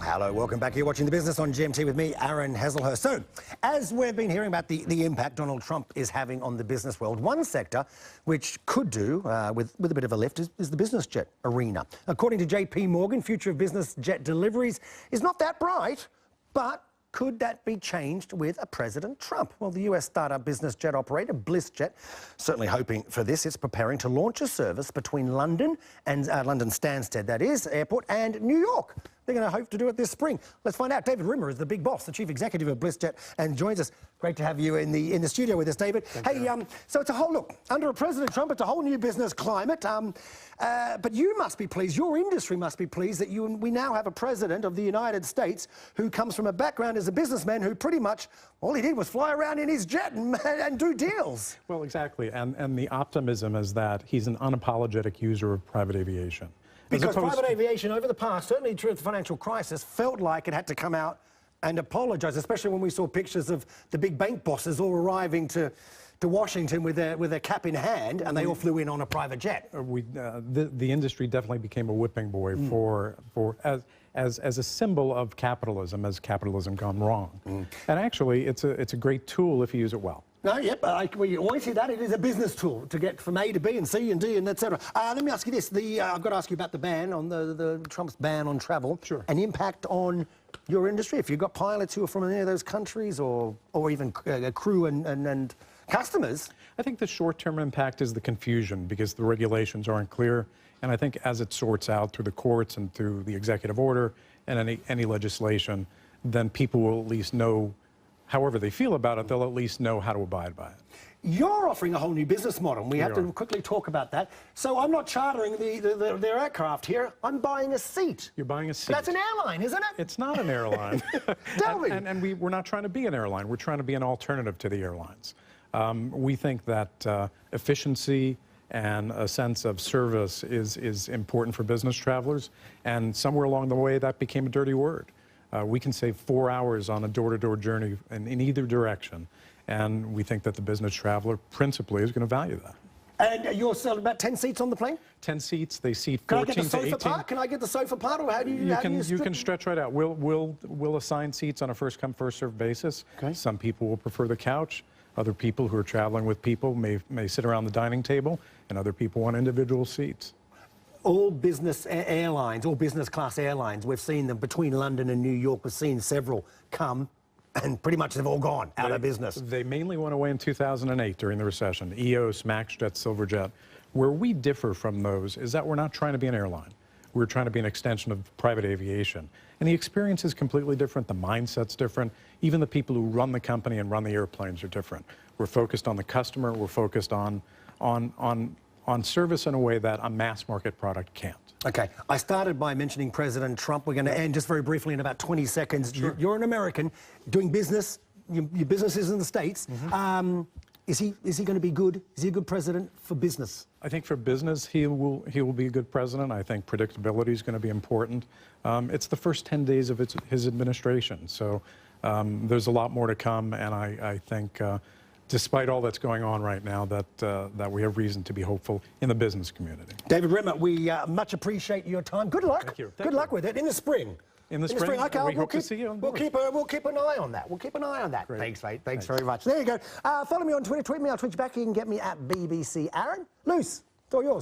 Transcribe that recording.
Hello, welcome back. You're watching The Business on GMT with me, Aaron Hazelhurst. So, as we've been hearing about the impact Donald Trump is having on the business world, one sector which could do with a bit of a lift is the business jet arena. According to JP Morgan, future of business jet deliveries is not that bright, but could that be changed with a President Trump? Well, the US startup business jet operator, Bliss Jet, certainly hoping for this. It's preparing to launch a service between London and London Stansted, that is, airport, and New York. They're going to hope to do it this spring. Let's find out. David Rimmer is the big boss, the chief executive of Bliss Jet, and joins us. Great to have you in the studio with us, David. So it's a whole look. Under a President Trump, it's a whole new business climate. But you must be pleased, your industry must be pleased that we now have a president of the United States who comes from a background as a businessman who pretty much all he did was fly around in his jet and do deals. Well, exactly. And the optimism is that he's an unapologetic user of private aviation. Because private aviation over the past, certainly during the financial crisis, felt like it had to come out and apologise, especially when we saw pictures of the big bank bosses all arriving to Washington with their cap in hand, and they all flew in on a private jet. The industry definitely became a whipping boy as a symbol of capitalism, as capitalism gone wrong. And actually, it's a great tool if you use it well. No, yep, we always hear that. It is a business tool to get from A to B and C and D and etc. Let me ask you this. I've got to ask you about the ban on the Trump's ban on travel. Sure. An impact on your industry. If you've got pilots who are from any of those countries or even crew and customers. I think the short-term impact is the confusion because the regulations aren't clear. And I think as it sorts out through the courts and through the executive order and any legislation, then people will at least know, however they feel about it, they'll at least know how to abide by it. You're offering a whole new business model. We have to quickly talk about that. So I'm not chartering their aircraft here. I'm buying a seat. You're buying a seat. That's an airline, isn't it? It's not an airline. Tell me. And we're not trying to be an airline. We're trying to be an alternative to the airlines. We think that efficiency and a sense of service is important for business travelers. And somewhere along the way, that became a dirty word. We can save 4 hours on a door-to-door journey in either direction. And we think that the business traveler principally is going to value that. And you're selling about 10 seats on the plane? 10 seats. They seat 14 to 18. Can I get the sofa part? Can I get the sofa part, or how do you? You can stretch right out. We'll assign seats on a first-come, first-served basis. Okay. Some people will prefer the couch. Other people who are traveling with people may sit around the dining table, and other people want individual seats. All business airlines, all business class airlines, we've seen them between London and New York. We've seen several come, and pretty much they've all gone out of business. They mainly went away in 2008 during the recession. EOS, MaxJet, Silverjet. Where we differ from those is that we're not trying to be an airline. We're trying to be an extension of private aviation. And the experience is completely different. The mindset's different. Even the people who run the company and run the airplanes are different. We're focused on the customer. We're focused on service in a way that a mass market product can't. Okay, I started by mentioning President Trump. We're going to end just very briefly in about 20 seconds. Sure. You're an American doing business. Your business is in the States. Is he going to be good? Is he a good president for business? I think for business, he will be a good president. I think predictability is going to be important. It's the first 10 days of his administration, so there's a lot more to come, and I think despite all that's going on right now, that we have reason to be hopeful in the business community. David Rimmer, we much appreciate your time. Good luck. Thank you. Good luck with it in the spring. In the spring, okay, we hope to see you on board. We'll keep an eye on that. We'll keep an eye on that. Great. Thanks, mate. Thanks very much. There you go. Follow me on Twitter. Tweet me. I'll tweet you back. You can get me at BBC Aaron. Loose. It's all yours.